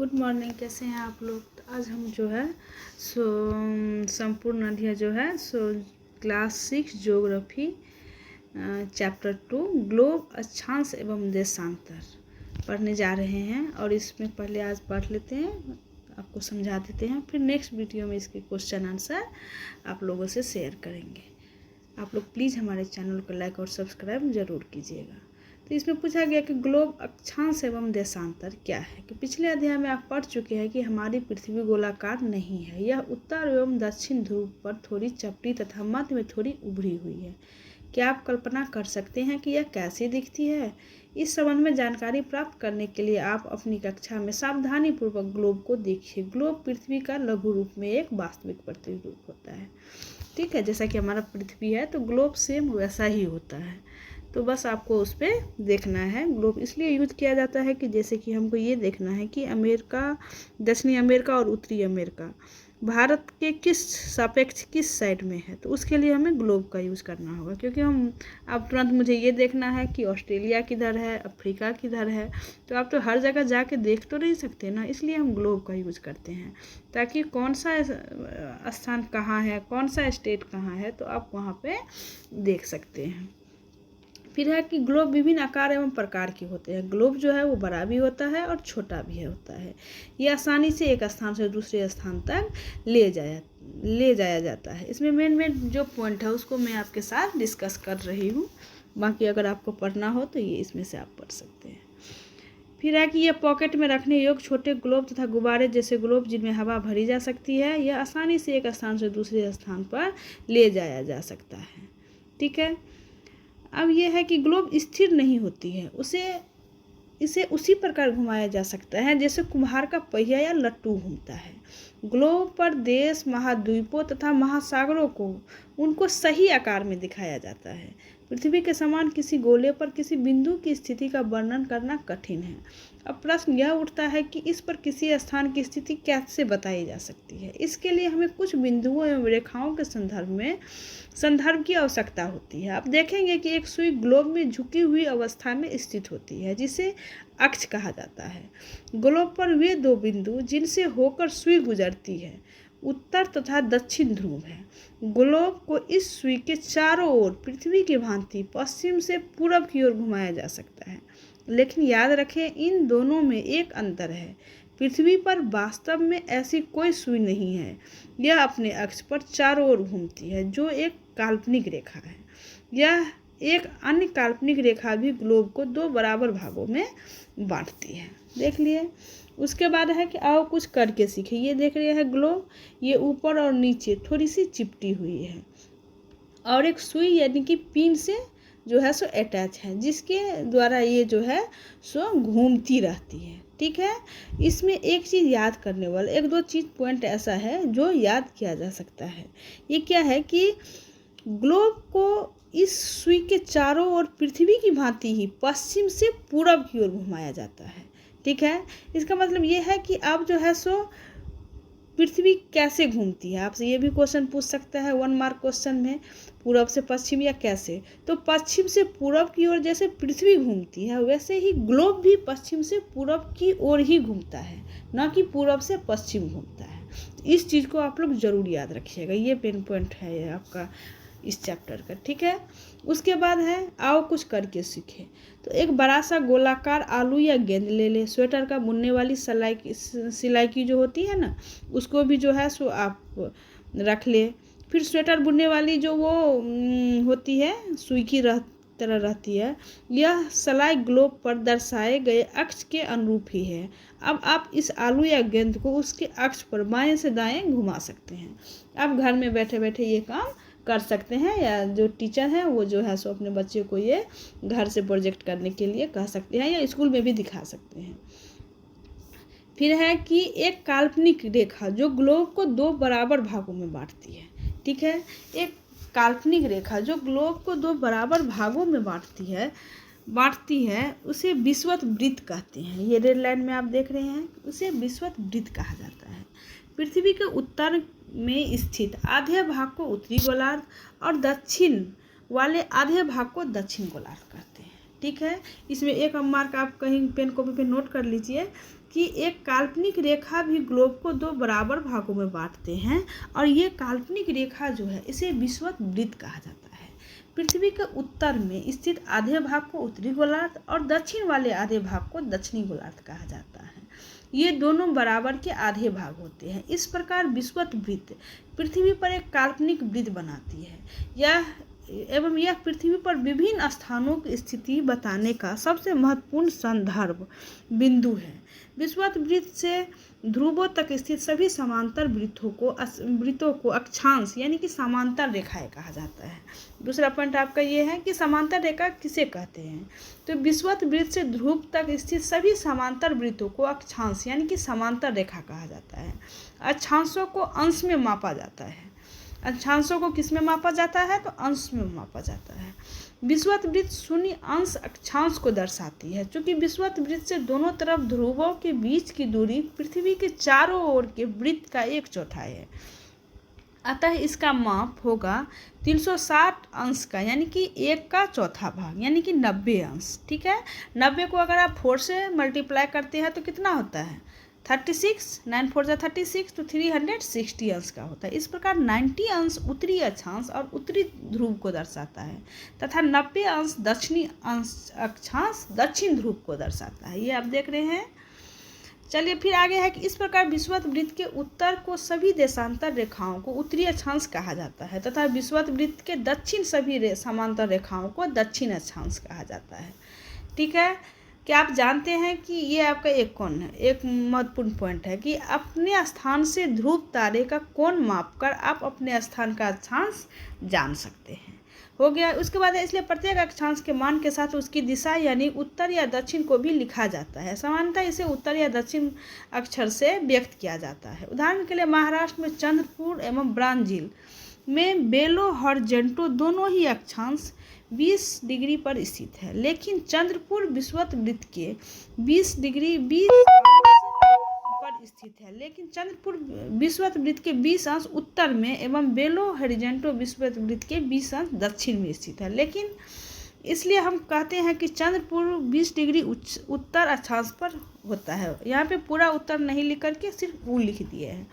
Good morning. कैसे हैं आप लोग? तो आज हम जो है संपूर्ण नदियाँ जो है क्लास 6 ज्योग्राफी चैप्टर 2 ग्लोब अक्षांश एवं देशांतर पढ़ने जा रहे हैं। और इसमें पहले आज पढ़ लेते हैं, आपको समझा देते हैं, फिर नेक्स्ट वीडियो में इसके क्वेश्चन आंसर आप लोगों से शेयर करेंगे। आप लोग प्लीज़ हमारे चैनल को लाइक और सब्सक्राइब ज़रूर कीजिएगा। तो इसमें पूछा गया कि ग्लोब अक्षांश एवं देशांतर क्या है। कि पिछले अध्याय में आप पढ़ चुके हैं कि हमारी पृथ्वी गोलाकार नहीं है, यह उत्तर एवं दक्षिण ध्रुव पर थोड़ी चपटी तथा मध्य में थोड़ी उभरी हुई है। क्या आप कल्पना कर सकते हैं कि यह कैसी दिखती है? इस संबंध में जानकारी प्राप्त करने के लिए आप अपनी कक्षा में सावधानीपूर्वक ग्लोब को देखिए। ग्लोब पृथ्वी का लघु रूप में एक वास्तविक प्रतिरूप होता है। ठीक है, जैसा कि हमारा पृथ्वी है तो ग्लोब सेम वैसा ही होता है। तो बस आपको उस पर देखना है। ग्लोब इसलिए यूज किया जाता है कि जैसे कि हमको ये देखना है कि अमेरिका, दक्षिणी अमेरिका और उत्तरी अमेरिका भारत के किस सापेक्ष किस साइड में है, तो उसके लिए हमें ग्लोब का यूज़ करना होगा। क्योंकि अब तुरंत मुझे ये देखना है कि ऑस्ट्रेलिया किधर है, अफ्रीका किधर है, तो आप तो हर जगह जाके देख तो नहीं सकते ना, इसलिए हम ग्लोब का यूज़ करते हैं ताकि कौन सा स्थान कहाँ है, कौन सा स्टेट कहाँ है, तो आप वहाँ पे देख सकते हैं। फिर है कि ग्लोब विभिन्न आकार एवं प्रकार के होते हैं। ग्लोब जो है वो बड़ा भी होता है और छोटा भी होता है। ये आसानी से एक स्थान से दूसरे स्थान तक ले जाया जाता है। इसमें मेन जो पॉइंट है उसको मैं आपके साथ डिस्कस कर रही हूँ। बाकी अगर आपको पढ़ना हो तो ये इसमें से आप पढ़ सकते हैं। फिर है कि यह पॉकेट में रखने योग्य छोटे ग्लोब तथा गुब्बारे जैसे ग्लोब जिनमें हवा भरी जा सकती है, यह आसानी से एक स्थान से दूसरे स्थान पर ले जाया जा सकता है। ठीक है। अब यह है कि ग्लोब स्थिर नहीं होती है, इसे उसी प्रकार घुमाया जा सकता है जैसे कुम्हार का पहिया या लट्टू घूमता है। ग्लोब पर देश, महाद्वीपों तथा महासागरों को उनको सही आकार में दिखाया जाता है। पृथ्वी के समान किसी गोले पर किसी बिंदु की स्थिति का वर्णन करना कठिन है। अब प्रश्न यह उठता है कि इस पर किसी स्थान की स्थिति कैसे बताई जा सकती है। इसके लिए हमें कुछ बिंदुओं एवं रेखाओं के संदर्भ की आवश्यकता होती है। आप देखेंगे कि एक सुई ग्लोब में झुकी हुई अवस्था में स्थित होती है जिसे अक्ष कहा जाता है। ग्लोब पर वे दो बिंदु जिनसे होकर सुई गुजरती है उत्तर तथा दक्षिण ध्रुव है। ग्लोब को इस सुई के चारों ओर पृथ्वी की भांति पश्चिम से पूरब की ओर घुमाया जा सकता है, लेकिन याद रखें इन दोनों में एक अंतर है। पृथ्वी पर वास्तव में ऐसी कोई सुई नहीं है, यह अपने अक्ष पर चारों ओर घूमती है जो एक काल्पनिक रेखा है। यह एक अन्य काल्पनिक रेखा भी ग्लोब को दो बराबर भागों में बांटती है। देख लिए। उसके बाद है कि आओ कुछ करके सीखें। ये देख रहे हैं ग्लोब, ये ऊपर और नीचे थोड़ी सी चिपटी हुई है और एक सुई यानी कि पिन से जो है सो अटैच है, जिसके द्वारा ये जो है सो घूमती रहती है। ठीक है। इसमें एक चीज़ याद करने वाला, एक दो चीज़ पॉइंट ऐसा है जो याद किया जा सकता है। ये क्या है कि ग्लोब को इस सुई के चारों ओर पृथ्वी की भांति ही पश्चिम से पूरब की ओर घुमाया जाता है। ठीक है। इसका मतलब ये है कि अब जो है सो पृथ्वी कैसे घूमती है, आपसे ये भी क्वेश्चन पूछ सकता है 1 मार्क क्वेश्चन में, पूरब से पश्चिम या कैसे। तो पश्चिम से पूरब की ओर जैसे पृथ्वी घूमती है वैसे ही ग्लोब भी पश्चिम से पूरब की ओर ही घूमता है, ना कि पूरब से पश्चिम घूमता है। तो इस चीज़ को आप लोग जरूर याद रखिएगा। ये पेन पॉइंट है ये आपका इस चैप्टर का। ठीक है। उसके बाद है आओ कुछ करके सीखें। तो एक बड़ा सा गोलाकार आलू या गेंद ले ले। स्वेटर का बुनने वाली सिलाई की जो होती है ना, उसको भी जो है सो आप रख ले। फिर स्वेटर बुनने वाली जो वो होती है सुई की तरह रहती है, यह सिलाई ग्लोब पर दर्शाए गए अक्ष के अनुरूप ही है। अब आप इस आलू या गेंद को उसके अक्ष पर बाएं से दाएं घुमा सकते हैं। आप घर में बैठे बैठे ये काम कर सकते हैं, या जो टीचर हैं वो जो है सो अपने बच्चे को ये घर से प्रोजेक्ट करने के लिए कह सकते हैं, या स्कूल में भी दिखा सकते हैं। फिर है कि एक काल्पनिक रेखा जो ग्लोब को दो बराबर भागों में बांटती है। ठीक है। एक काल्पनिक रेखा जो ग्लोब को दो बराबर भागों में बांटती है उसे विषुवत वृत्त कहते हैं। ये रेड लाइन में आप देख रहे हैं, उसे विषुवत वृत्त कहा जाता है। पृथ्वी के उत्तर में स्थित आधे भाग को उत्तरी गोलार्ध और दक्षिण वाले आधे भाग को दक्षिण गोलार्ध कहते हैं। ठीक है। इसमें एक मार्क आप कहीं पेन कॉपी पे नोट कर लीजिए कि एक काल्पनिक रेखा भी ग्लोब को 2 बराबर भागों में बांटते हैं, और ये काल्पनिक रेखा जो है इसे विषुवत वृत्त कहा जाता है। पृथ्वी के उत्तर में स्थित आधे भाग को उत्तरी गोलार्ध और दक्षिण वाले आधे भाग को दक्षिणी गोलार्ध कहा जाता है। ये दोनों बराबर के आधे भाग होते हैं। इस प्रकार विषुवत वृत्त पृथ्वी पर एक काल्पनिक वृत्त बनाती है। यह पृथ्वी पर विभिन्न स्थानों की स्थिति बताने का सबसे महत्वपूर्ण संदर्भ बिंदु है। विषुवत वृत्त से ध्रुवों तक स्थित सभी समांतर वृत्तों को अक्षांश यानी कि समांतर रेखाएं कहा जाता है। दूसरा पॉइंट आपका ये है कि समांतर रेखा किसे कहते हैं। तो विषुवत वृत्त से ध्रुव तक स्थित सभी समांतर वृत्तों को अक्षांश यानी कि समांतर रेखा कहा जाता है। अक्षांशों को अंश में मापा जाता है। अक्षांशों को किस में मापा जाता है, तो अंश में मापा जाता है। विषुवत वृत्त शून्य अंश अक्षांश को दर्शाती है। चूंकि विषुवत वृत्त से दोनों तरफ ध्रुवों के बीच की दूरी पृथ्वी के चारों ओर के वृत्त का 1/4 है, अतः इसका माप होगा 360 अंश का, यानी कि 1/4 भाग, यानी कि 90 अंश। ठीक है, 90 को अगर आप 4 से मल्टीप्लाई करते हैं तो कितना होता है, 36, 9 4 जा 36, तो 360 अंश का होता है। इस प्रकार 90 अंश उत्तरी अक्षांश और उत्तरी ध्रुव को दर्शाता है तथा 90 अंश दक्षिणी अक्षांश दक्षिण ध्रुव को दर्शाता है। ये आप देख रहे हैं। चलिए फिर आगे है कि इस प्रकार विषुवत वृत्त के उत्तर को सभी देशांतर रेखाओं को उत्तरी अक्षांश कहा जाता है तथा विषुवत वृत्त के दक्षिण सभी समांतर रेखाओं को दक्षिण अक्षांश कहा जाता है। ठीक है, क्या आप जानते हैं कि ये आपका एक महत्वपूर्ण पॉइंट है कि अपने स्थान से ध्रुव तारे का कोण मापकर आप अपने स्थान का अक्षांश जान सकते हैं। हो गया। उसके बाद इसलिए प्रत्येक अक्षांश के मान के साथ उसकी दिशा यानी उत्तर या दक्षिण को भी लिखा जाता है। सामान्यतः इसे उत्तर या दक्षिण अक्षर से व्यक्त किया जाता है। उदाहरण के लिए महाराष्ट्र में चंद्रपुर एवं ब्राजील में बेलो हॉरिज़ॉन्टल दोनों ही अक्षांश 20 डिग्री पर स्थित है, लेकिन चंद्रपुर विषुवत वृत्त के 20 डिग्री 20 पर स्थित है, लेकिन चंद्रपुर विषुवत वृत्त के 20 अंश उत्तर में एवं बेलो हॉरिज़ॉन्टल विषुवत वृत्त के 20 अंश दक्षिण में स्थित है। लेकिन इसलिए हम कहते हैं कि चंद्रपुर 20 डिग्री उत्तर अक्षांश पर होता है। यहाँ पे पूरा उत्तर नहीं लिख करके सिर्फ वो लिख दिए हैं।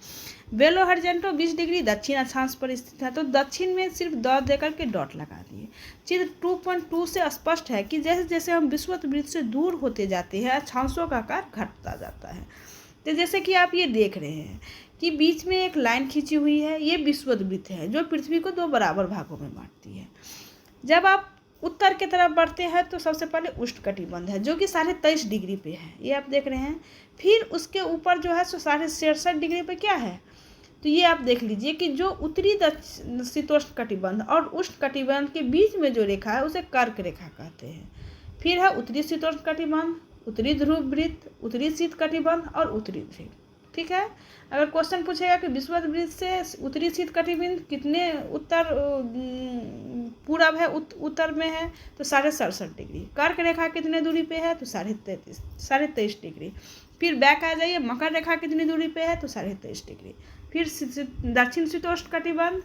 बेलो हॉरिज़ॉन्टल 20 डिग्री दक्षिण अक्षांश पर स्थित है, तो दक्षिण में सिर्फ दो देकर के डॉट लगा दिए। चित्र 2.2 से स्पष्ट है कि जैसे जैसे हम विषुवत वृत्त से दूर होते जाते हैं अक्षांशों का आकार घटता जाता है। तो जैसे कि आप ये देख रहे हैं कि बीच में एक लाइन खींची हुई है, ये विषुवत वृत्त है जो पृथ्वी को 2 बराबर भागों में बांटती है। जब आप उत्तर की तरफ बढ़ते हैं तो सबसे पहले उष्णकटिबंध है जो कि 23.5 डिग्री पे है, ये आप देख रहे हैं। फिर उसके ऊपर जो है 66.5 डिग्री पे क्या है, तो ये आप देख लीजिए कि जो उत्तरी शीतोष्ण कटिबंध और उष्ण कटिबंध के बीच में जो रेखा है उसे कर्क रेखा कहते हैं। फिर है उत्तरी शीतोष्ण कटिबंध, उत्तरी ध्रुव वृत्त, उत्तरी शीत कटिबंध और उत्तरी ध्रुव। ठीक है, अगर क्वेश्चन पूछेगा कि विषुवत वृत्त से उत्तरी शीत कटिबंध कितने उत्तर पूरब है उत्तर में है, तो 67.5 डिग्री। कर्क रेखा कितने दूरी पे है, तो 23.5 डिग्री। फिर बैक आ जाइए, मकर रेखा कितनी दूरी पे है, तो 23.5 डिग्री। फिर दक्षिण शीतोष्ण कटिबंध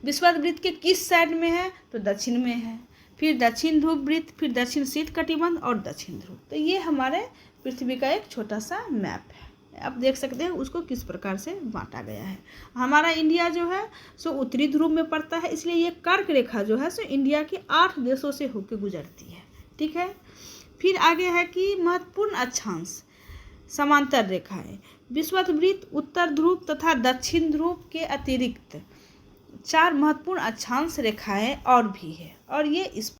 विषुवत वृत्त के किस साइड में है, तो दक्षिण में है। फिर दक्षिण ध्रुव वृत्त, फिर दक्षिण शीत कटिबंध और दक्षिण ध्रुव। तो ये हमारे पृथ्वी का एक छोटा सा मैप है। आप देख सकते हैं उसको किस प्रकार से बांटा गया है। हमारा इंडिया जो है सो उत्तरी ध्रुव में पड़ता है, इसलिए ये कर्क रेखा जो है सो इंडिया के 8 देशों से होकर गुजरती है। ठीक है, फिर आगे है कि महत्वपूर्ण अक्षांश समांतर रेखाएं। विषुवत वृत्त उत्तर ध्रुव तथा दक्षिण ध्रुव के अतिरिक्त 4 महत्वपूर्ण अक्षांश रेखाएं और भी है, और ये इस